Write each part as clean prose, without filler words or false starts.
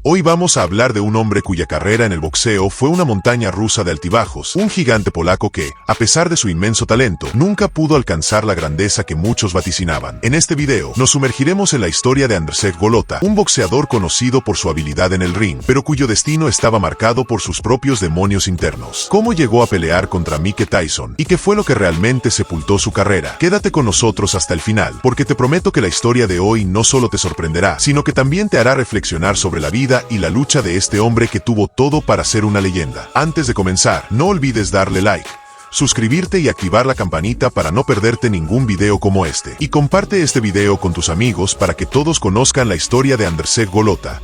Hoy vamos a hablar de un hombre cuya carrera en el boxeo fue una montaña rusa de altibajos, un gigante polaco que, a pesar de su inmenso talento, nunca pudo alcanzar la grandeza que muchos vaticinaban. En este video, nos sumergiremos en la historia de Andrzej Golota, un boxeador conocido por su habilidad en el ring, pero cuyo destino estaba marcado por sus propios demonios internos. ¿Cómo llegó a pelear contra Mike Tyson? ¿Y qué fue lo que realmente sepultó su carrera? Quédate con nosotros hasta el final, porque te prometo que la historia de hoy no solo te sorprenderá, sino que también te hará reflexionar sobre la vida y la lucha de este hombre que tuvo todo para ser una leyenda. Antes de comenzar, no olvides darle like, suscribirte y activar la campanita para no perderte ningún video como este. Y comparte este video con tus amigos para que todos conozcan la historia de Andrzej Golota.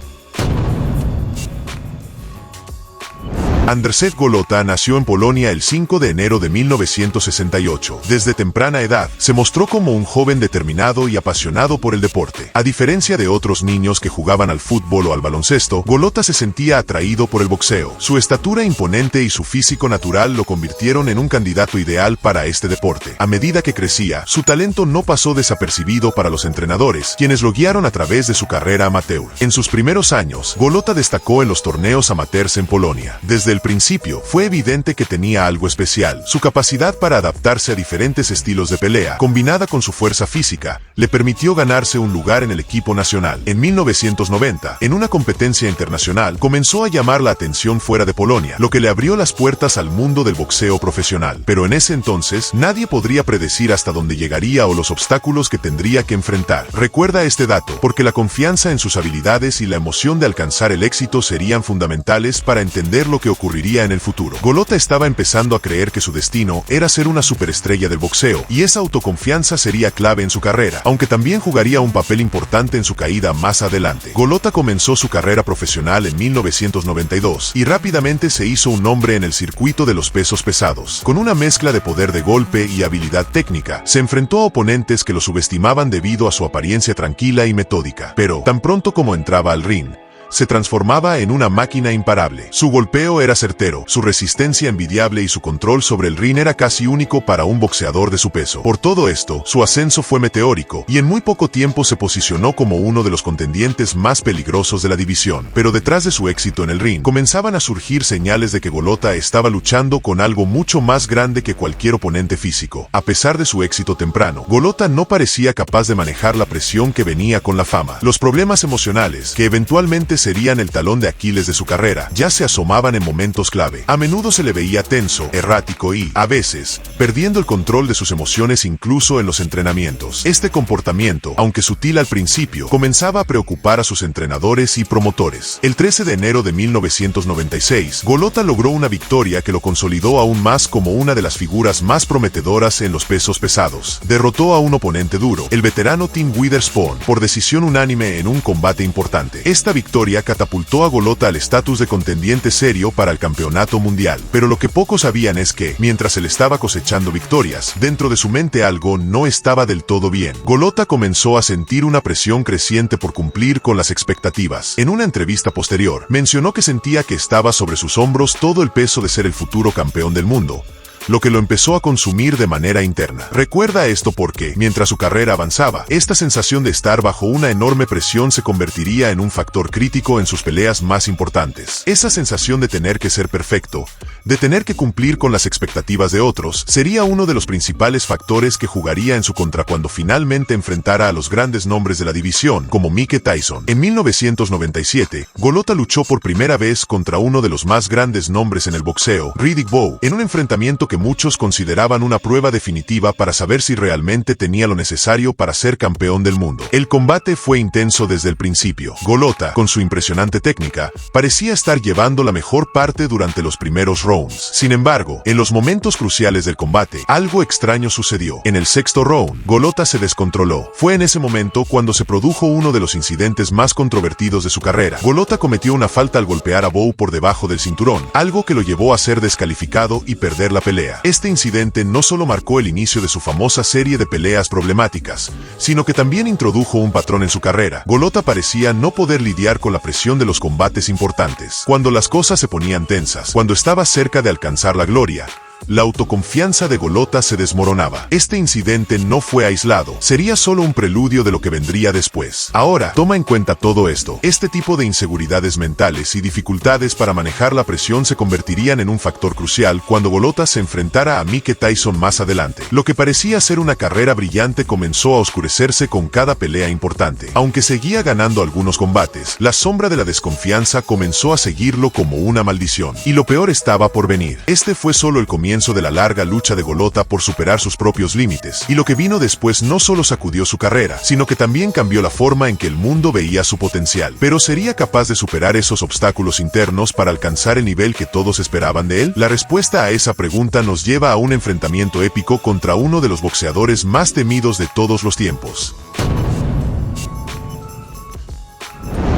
Andrzej Golota nació en Polonia el 5 de enero de 1968. Desde temprana edad, se mostró como un joven determinado y apasionado por el deporte. A diferencia de otros niños que jugaban al fútbol o al baloncesto, Golota se sentía atraído por el boxeo. Su estatura imponente y su físico natural lo convirtieron en un candidato ideal para este deporte. A medida que crecía, su talento no pasó desapercibido para los entrenadores, quienes lo guiaron a través de su carrera amateur. En sus primeros años, Golota destacó en los torneos amateurs en Polonia. Desde el principio, fue evidente que tenía algo especial. Su capacidad para adaptarse a diferentes estilos de pelea, combinada con su fuerza física, le permitió ganarse un lugar en el equipo nacional. En 1990, en una competencia internacional, comenzó a llamar la atención fuera de Polonia, lo que le abrió las puertas al mundo del boxeo profesional. Pero en ese entonces, nadie podría predecir hasta dónde llegaría o los obstáculos que tendría que enfrentar. Recuerda este dato, porque la confianza en sus habilidades y la emoción de alcanzar el éxito serían fundamentales para entender lo que ocurriría en el futuro. Golota estaba empezando a creer que su destino era ser una superestrella del boxeo, y esa autoconfianza sería clave en su carrera, aunque también jugaría un papel importante en su caída más adelante. Golota comenzó su carrera profesional en 1992, y rápidamente se hizo un nombre en el circuito de los pesos pesados. Con una mezcla de poder de golpe y habilidad técnica, se enfrentó a oponentes que lo subestimaban debido a su apariencia tranquila y metódica. Pero, tan pronto como entraba al ring, se transformaba en una máquina imparable. Su golpeo era certero, su resistencia envidiable y su control sobre el ring era casi único para un boxeador de su peso. Por todo esto, su ascenso fue meteórico, y en muy poco tiempo se posicionó como uno de los contendientes más peligrosos de la división. Pero detrás de su éxito en el ring, comenzaban a surgir señales de que Golota estaba luchando con algo mucho más grande que cualquier oponente físico. A pesar de su éxito temprano, Golota no parecía capaz de manejar la presión que venía con la fama. Los problemas emocionales, que eventualmente serían el talón de Aquiles de su carrera, ya se asomaban en momentos clave. A menudo se le veía tenso, errático y, a veces, perdiendo el control de sus emociones incluso en los entrenamientos. Este comportamiento, aunque sutil al principio, comenzaba a preocupar a sus entrenadores y promotores. El 13 de enero de 1996, Golota logró una victoria que lo consolidó aún más como una de las figuras más prometedoras en los pesos pesados. Derrotó a un oponente duro, el veterano Tim Witherspoon, por decisión unánime en un combate importante. Esta victoria catapultó a Golota al estatus de contendiente serio para el campeonato mundial. Pero lo que pocos sabían es que, mientras él estaba cosechando victorias, dentro de su mente algo no estaba del todo bien. Golota comenzó a sentir una presión creciente por cumplir con las expectativas. En una entrevista posterior, mencionó que sentía que estaba sobre sus hombros todo el peso de ser el futuro campeón del mundo, lo que lo empezó a consumir de manera interna. Recuerda esto porque, mientras su carrera avanzaba, esta sensación de estar bajo una enorme presión se convertiría en un factor crítico en sus peleas más importantes. Esa sensación de tener que ser perfecto, de tener que cumplir con las expectativas de otros, sería uno de los principales factores que jugaría en su contra cuando finalmente enfrentara a los grandes nombres de la división, como Mike Tyson. En 1997, Golota luchó por primera vez contra uno de los más grandes nombres en el boxeo, Riddick Bowe, en un enfrentamiento que muchos consideraban una prueba definitiva para saber si realmente tenía lo necesario para ser campeón del mundo. El combate fue intenso desde el principio. Golota, con su impresionante técnica, parecía estar llevando la mejor parte durante los primeros rounds. Sin embargo, en los momentos cruciales del combate, algo extraño sucedió. En el sexto round, Golota se descontroló. Fue en ese momento cuando se produjo uno de los incidentes más controvertidos de su carrera. Golota cometió una falta al golpear a Bowe por debajo del cinturón, algo que lo llevó a ser descalificado y perder la pelea. Este incidente no solo marcó el inicio de su famosa serie de peleas problemáticas, sino que también introdujo un patrón en su carrera. Golota parecía no poder lidiar con la presión de los combates importantes. Cuando las cosas se ponían tensas, cuando estaba cerca de alcanzar la gloria, la autoconfianza de Golota se desmoronaba. Este incidente no fue aislado, sería solo un preludio de lo que vendría después. Ahora, toma en cuenta todo esto. Este tipo de inseguridades mentales y dificultades para manejar la presión se convertirían en un factor crucial cuando Golota se enfrentara a Mike Tyson más adelante. Lo que parecía ser una carrera brillante comenzó a oscurecerse con cada pelea importante. Aunque seguía ganando algunos combates, la sombra de la desconfianza comenzó a seguirlo como una maldición. Y lo peor estaba por venir. Este fue solo el comienzo de la larga lucha de Golota por superar sus propios límites, y lo que vino después no solo sacudió su carrera, sino que también cambió la forma en que el mundo veía su potencial. Pero ¿sería capaz de superar esos obstáculos internos para alcanzar el nivel que todos esperaban de él? La respuesta a esa pregunta nos lleva a un enfrentamiento épico contra uno de los boxeadores más temidos de todos los tiempos.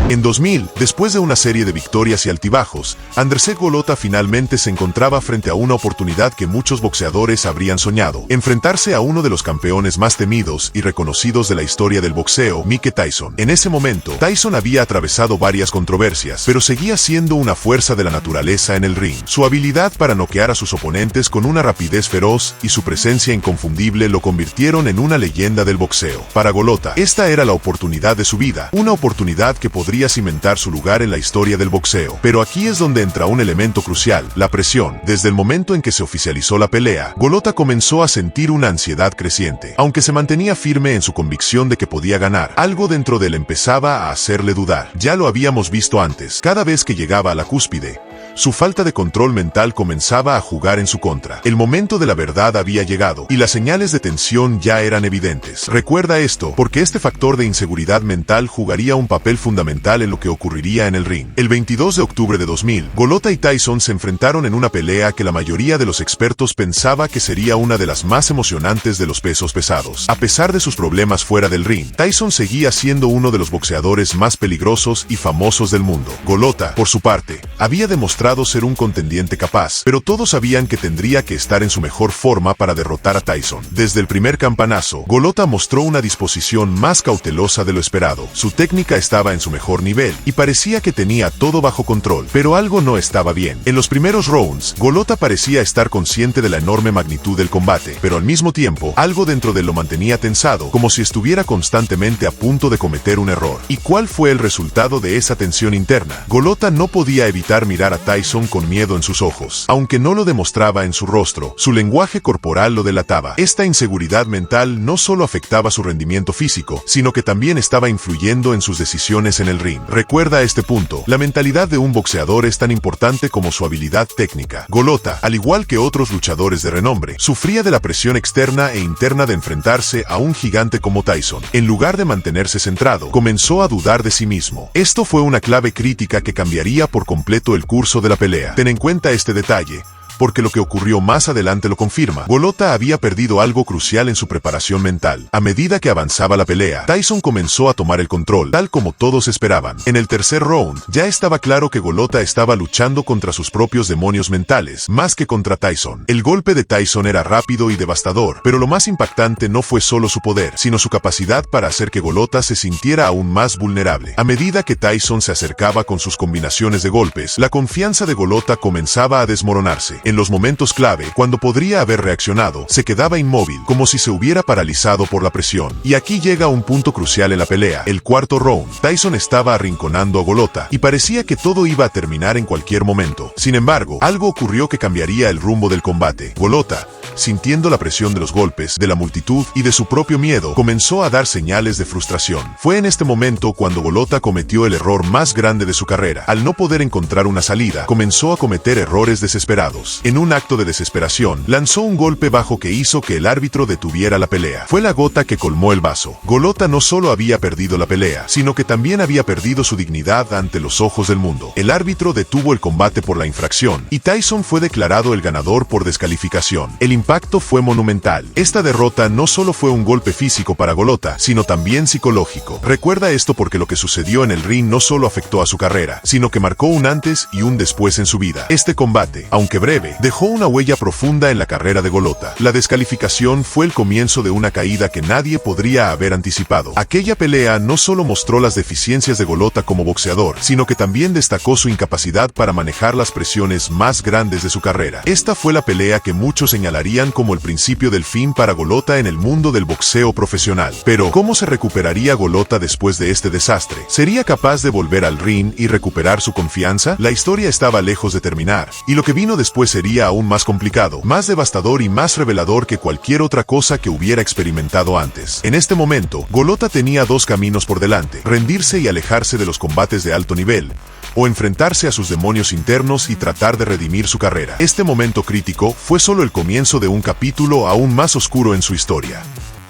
En 2000, después de una serie de victorias y altibajos, Andrzej Golota finalmente se encontraba frente a una oportunidad que muchos boxeadores habrían soñado: enfrentarse a uno de los campeones más temidos y reconocidos de la historia del boxeo, Mike Tyson. En ese momento, Tyson había atravesado varias controversias, pero seguía siendo una fuerza de la naturaleza en el ring. Su habilidad para noquear a sus oponentes con una rapidez feroz y su presencia inconfundible lo convirtieron en una leyenda del boxeo. Para Golota, esta era la oportunidad de su vida, una oportunidad que podría cimentar su lugar en la historia del boxeo. Pero aquí es donde entra un elemento crucial: la presión. Desde el momento en que se oficializó la pelea, Golota comenzó a sentir una ansiedad creciente. Aunque se mantenía firme en su convicción de que podía ganar, algo dentro de él empezaba a hacerle dudar. Ya lo habíamos visto antes. Cada vez que llegaba a la cúspide, su falta de control mental comenzaba a jugar en su contra. El momento de la verdad había llegado, y las señales de tensión ya eran evidentes. Recuerda esto, porque este factor de inseguridad mental jugaría un papel fundamental en lo que ocurriría en el ring. El 22 de octubre de 2000, Golota y Tyson se enfrentaron en una pelea que la mayoría de los expertos pensaba que sería una de las más emocionantes de los pesos pesados. A pesar de sus problemas fuera del ring, Tyson seguía siendo uno de los boxeadores más peligrosos y famosos del mundo. Golota, por su parte, había demostrado ser un contendiente capaz, pero todos sabían que tendría que estar en su mejor forma para derrotar a Tyson. Desde el primer campanazo, Golota mostró una disposición más cautelosa de lo esperado. Su técnica estaba en su mejor nivel, y parecía que tenía todo bajo control, pero algo no estaba bien. En los primeros rounds, Golota parecía estar consciente de la enorme magnitud del combate, pero al mismo tiempo, algo dentro de él lo mantenía tensado, como si estuviera constantemente a punto de cometer un error. ¿Y cuál fue el resultado de esa tensión interna? Golota no podía evitar mirar a Tyson con miedo en sus ojos. Aunque no lo demostraba en su rostro, su lenguaje corporal lo delataba. Esta inseguridad mental no solo afectaba su rendimiento físico, sino que también estaba influyendo en sus decisiones en el ring. Recuerda este punto: la mentalidad de un boxeador es tan importante como su habilidad técnica. Golota, al igual que otros luchadores de renombre, sufría de la presión externa e interna de enfrentarse a un gigante como Tyson. En lugar de mantenerse centrado, comenzó a dudar de sí mismo. Esto fue una clave crítica que cambiaría por completo el curso de la pelea. Ten en cuenta este detalle, porque lo que ocurrió más adelante lo confirma. Golota había perdido algo crucial en su preparación mental. A medida que avanzaba la pelea, Tyson comenzó a tomar el control, tal como todos esperaban. En el tercer round, ya estaba claro que Golota estaba luchando contra sus propios demonios mentales, más que contra Tyson. El golpe de Tyson era rápido y devastador, pero lo más impactante no fue solo su poder, sino su capacidad para hacer que Golota se sintiera aún más vulnerable. A medida que Tyson se acercaba con sus combinaciones de golpes, la confianza de Golota comenzaba a desmoronarse. En los momentos clave, cuando podría haber reaccionado, se quedaba inmóvil, como si se hubiera paralizado por la presión. Y aquí llega un punto crucial en la pelea. El cuarto round, Tyson estaba arrinconando a Golota, y parecía que todo iba a terminar en cualquier momento. Sin embargo, algo ocurrió que cambiaría el rumbo del combate. Golota, sintiendo la presión de los golpes, de la multitud y de su propio miedo, comenzó a dar señales de frustración. Fue en este momento cuando Golota cometió el error más grande de su carrera. Al no poder encontrar una salida, comenzó a cometer errores desesperados. En un acto de desesperación, lanzó un golpe bajo que hizo que el árbitro detuviera la pelea. Fue la gota que colmó el vaso. Golota no solo había perdido la pelea, sino que también había perdido su dignidad ante los ojos del mundo. El árbitro detuvo el combate por la infracción, y Tyson fue declarado el ganador por descalificación. El impacto fue monumental. Esta derrota no solo fue un golpe físico para Golota, sino también psicológico. Recuerda esto porque lo que sucedió en el ring no solo afectó a su carrera, sino que marcó un antes y un después en su vida. Este combate, aunque breve, leve, dejó una huella profunda en la carrera de Golota. La descalificación fue el comienzo de una caída que nadie podría haber anticipado. Aquella pelea no solo mostró las deficiencias de Golota como boxeador, sino que también destacó su incapacidad para manejar las presiones más grandes de su carrera. Esta fue la pelea que muchos señalarían como el principio del fin para Golota en el mundo del boxeo profesional. Pero, ¿cómo se recuperaría Golota después de este desastre? ¿Sería capaz de volver al ring y recuperar su confianza? La historia estaba lejos de terminar, y lo que vino después sería aún más complicado, más devastador y más revelador que cualquier otra cosa que hubiera experimentado antes. En este momento, Golota tenía dos caminos por delante: rendirse y alejarse de los combates de alto nivel, o enfrentarse a sus demonios internos y tratar de redimir su carrera. Este momento crítico fue solo el comienzo de un capítulo aún más oscuro en su historia.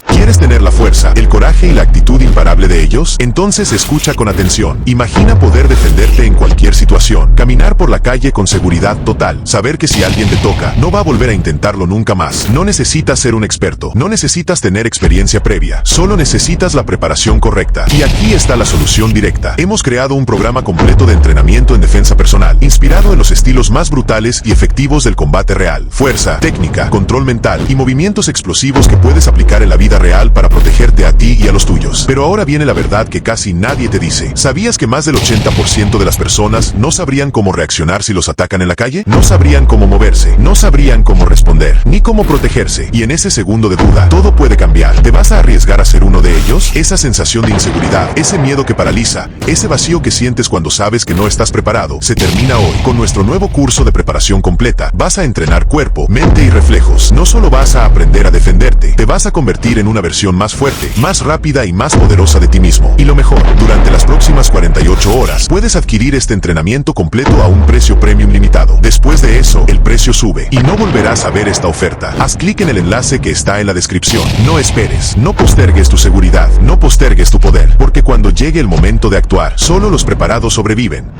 ¿Quieres tener la fuerza, el coraje y la actitud imparable de ellos? Entonces escucha con atención. Imagina poder defenderte en cualquier situación, caminar por la calle con seguridad total, saber que si alguien te toca, no va a volver a intentarlo nunca más. No necesitas ser un experto, no necesitas tener experiencia previa, solo necesitas la preparación correcta. Y aquí está la solución directa. Hemos creado un programa completo de entrenamiento en defensa personal, inspirado en los estilos más brutales y efectivos del combate real. Fuerza, técnica, control mental y movimientos explosivos que puedes aplicar en la vida real para protegerte a ti y a los tuyos. Pero ahora viene la verdad que casi nadie te dice. ¿Sabías que más del 80% de las personas no sabrían cómo reaccionar si los atacan en la calle? No sabrían cómo moverse, no sabrían cómo responder, ni cómo protegerse. Y en ese segundo de duda, todo puede cambiar. ¿Te vas a arriesgar a ser uno de ellos? Esa sensación de inseguridad, ese miedo que paraliza, ese vacío que sientes cuando sabes que no estás preparado, se termina hoy. Con nuestro nuevo curso de preparación completa, vas a entrenar cuerpo, mente y reflejos. No solo vas a aprender a defenderte, te vas a convertir en una versión más fuerte, más rápida y más poderosa de ti mismo. Y lo mejor, durante las próximas 48 horas, puedes adquirir este entrenamiento completo a un precio premium limitado. Después de eso, el precio sube y no volverás a ver esta oferta. Haz clic en el enlace que está en la descripción. No esperes, no postergues tu seguridad, no postergues tu poder, porque cuando llegue el momento de actuar, solo los preparados sobreviven.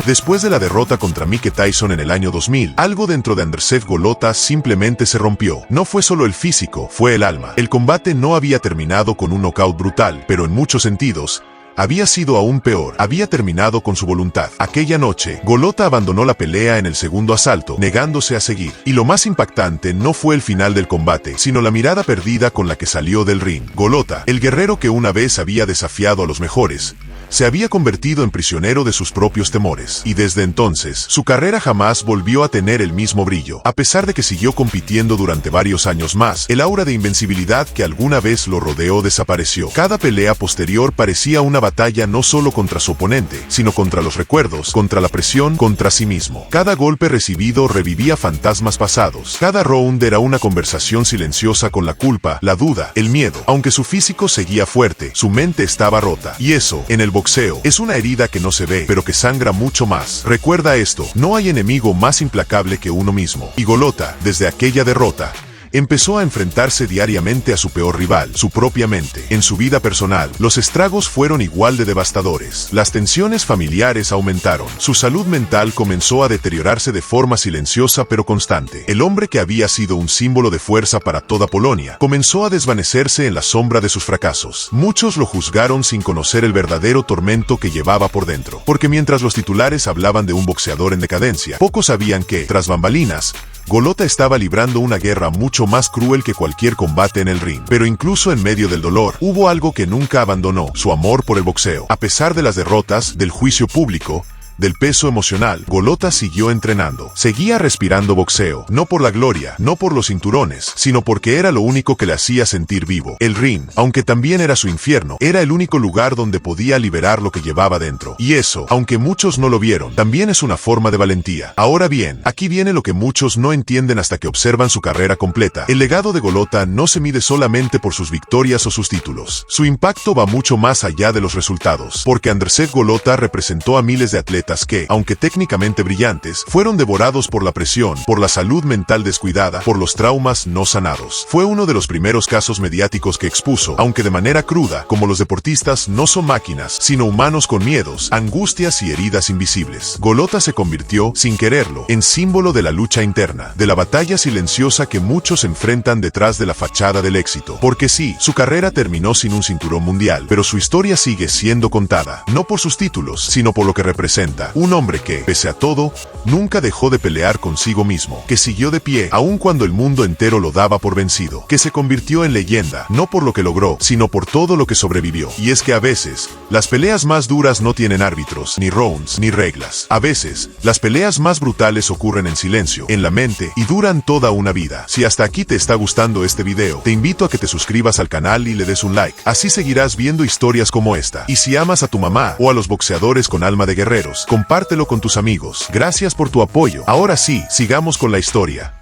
Después de la derrota contra Mike Tyson en el año 2000, algo dentro de Andersef Golota simplemente se rompió. No fue solo el físico, fue el alma. El combate no había terminado con un knockout brutal, pero en muchos sentidos, había sido aún peor. Había terminado con su voluntad. Aquella noche, Golota abandonó la pelea en el segundo asalto, negándose a seguir. Y lo más impactante no fue el final del combate, sino la mirada perdida con la que salió del ring. Golota, el guerrero que una vez había desafiado a los mejores, se había convertido en prisionero de sus propios temores, y desde entonces, su carrera jamás volvió a tener el mismo brillo. A pesar de que siguió compitiendo durante varios años más, el aura de invencibilidad que alguna vez lo rodeó desapareció. Cada pelea posterior parecía una batalla no solo contra su oponente, sino contra los recuerdos, contra la presión, contra sí mismo. Cada golpe recibido revivía fantasmas pasados. Cada round era una conversación silenciosa con la culpa, la duda, el miedo. Aunque su físico seguía fuerte, su mente estaba rota. Y eso, en el boxeo, es una herida que no se ve, pero que sangra mucho más. Recuerda esto, no hay enemigo más implacable que uno mismo. Y Golota, desde aquella derrota, empezó a enfrentarse diariamente a su peor rival, su propia mente. En su vida personal, los estragos fueron igual de devastadores. Las tensiones familiares aumentaron. Su salud mental comenzó a deteriorarse de forma silenciosa pero constante. El hombre que había sido un símbolo de fuerza para toda Polonia, comenzó a desvanecerse en la sombra de sus fracasos. Muchos lo juzgaron sin conocer el verdadero tormento que llevaba por dentro. Porque mientras los titulares hablaban de un boxeador en decadencia, pocos sabían que, tras bambalinas, Golota estaba librando una guerra mucho más cruel que cualquier combate en el ring. Pero incluso en medio del dolor, hubo algo que nunca abandonó: su amor por el boxeo. A pesar de las derrotas, del juicio público, del peso emocional, Golota siguió entrenando. Seguía respirando boxeo, no por la gloria, no por los cinturones, sino porque era lo único que le hacía sentir vivo. El ring, aunque también era su infierno, era el único lugar donde podía liberar lo que llevaba dentro. Y eso, aunque muchos no lo vieron, también es una forma de valentía. Ahora bien, aquí viene lo que muchos no entienden hasta que observan su carrera completa. El legado de Golota no se mide solamente por sus victorias o sus títulos. Su impacto va mucho más allá de los resultados, porque Andersef Golota representó a miles de atletas atletas que, aunque técnicamente brillantes, fueron devorados por la presión, por la salud mental descuidada, por los traumas no sanados. Fue uno de los primeros casos mediáticos que expuso, aunque de manera cruda, como los deportistas no son máquinas, sino humanos con miedos, angustias y heridas invisibles. Golota se convirtió, sin quererlo, en símbolo de la lucha interna, de la batalla silenciosa que muchos enfrentan detrás de la fachada del éxito. Porque sí, su carrera terminó sin un cinturón mundial, pero su historia sigue siendo contada, no por sus títulos, sino por lo que representa. Un hombre que, pese a todo, nunca dejó de pelear consigo mismo, que siguió de pie, aun cuando el mundo entero lo daba por vencido, que se convirtió en leyenda, no por lo que logró, sino por todo lo que sobrevivió. Y es que a veces, las peleas más duras no tienen árbitros, ni rounds, ni reglas. A veces, las peleas más brutales ocurren en silencio, en la mente, y duran toda una vida. Si hasta aquí te está gustando este video, te invito a que te suscribas al canal y le des un like. Así seguirás viendo historias como esta. Y si amas a tu mamá o a los boxeadores con alma de guerreros, compártelo con tus amigos. Gracias por tu apoyo. Ahora sí, sigamos con la historia.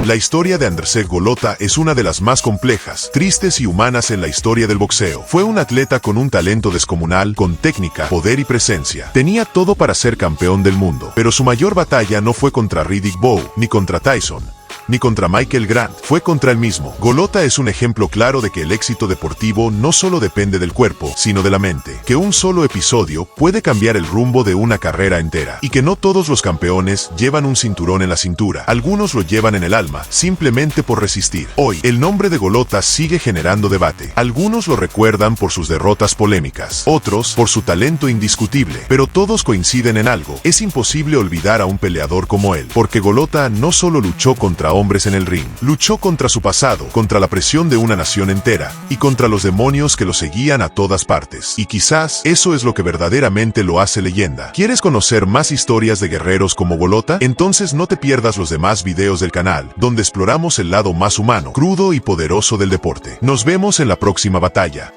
La historia de Andrzej Golota es una de las más complejas, tristes y humanas en la historia del boxeo. Fue un atleta con un talento descomunal, con técnica, poder y presencia. Tenía todo para ser campeón del mundo, pero su mayor batalla no fue contra Riddick Bowe, ni contra Tyson, ni contra Michael Grant, fue contra él mismo. Golota es un ejemplo claro de que el éxito deportivo no solo depende del cuerpo, sino de la mente, que un solo episodio puede cambiar el rumbo de una carrera entera, y que no todos los campeones llevan un cinturón en la cintura, algunos lo llevan en el alma, simplemente por resistir. Hoy, el nombre de Golota sigue generando debate. Algunos lo recuerdan por sus derrotas polémicas, otros por su talento indiscutible, pero todos coinciden en algo: es imposible olvidar a un peleador como él, porque Golota no solo luchó contra hombres en el ring, luchó contra su pasado, contra la presión de una nación entera, y contra los demonios que lo seguían a todas partes. Y quizás, eso es lo que verdaderamente lo hace leyenda. ¿Quieres conocer más historias de guerreros como Golota? Entonces no te pierdas los demás videos del canal, donde exploramos el lado más humano, crudo y poderoso del deporte. Nos vemos en la próxima batalla.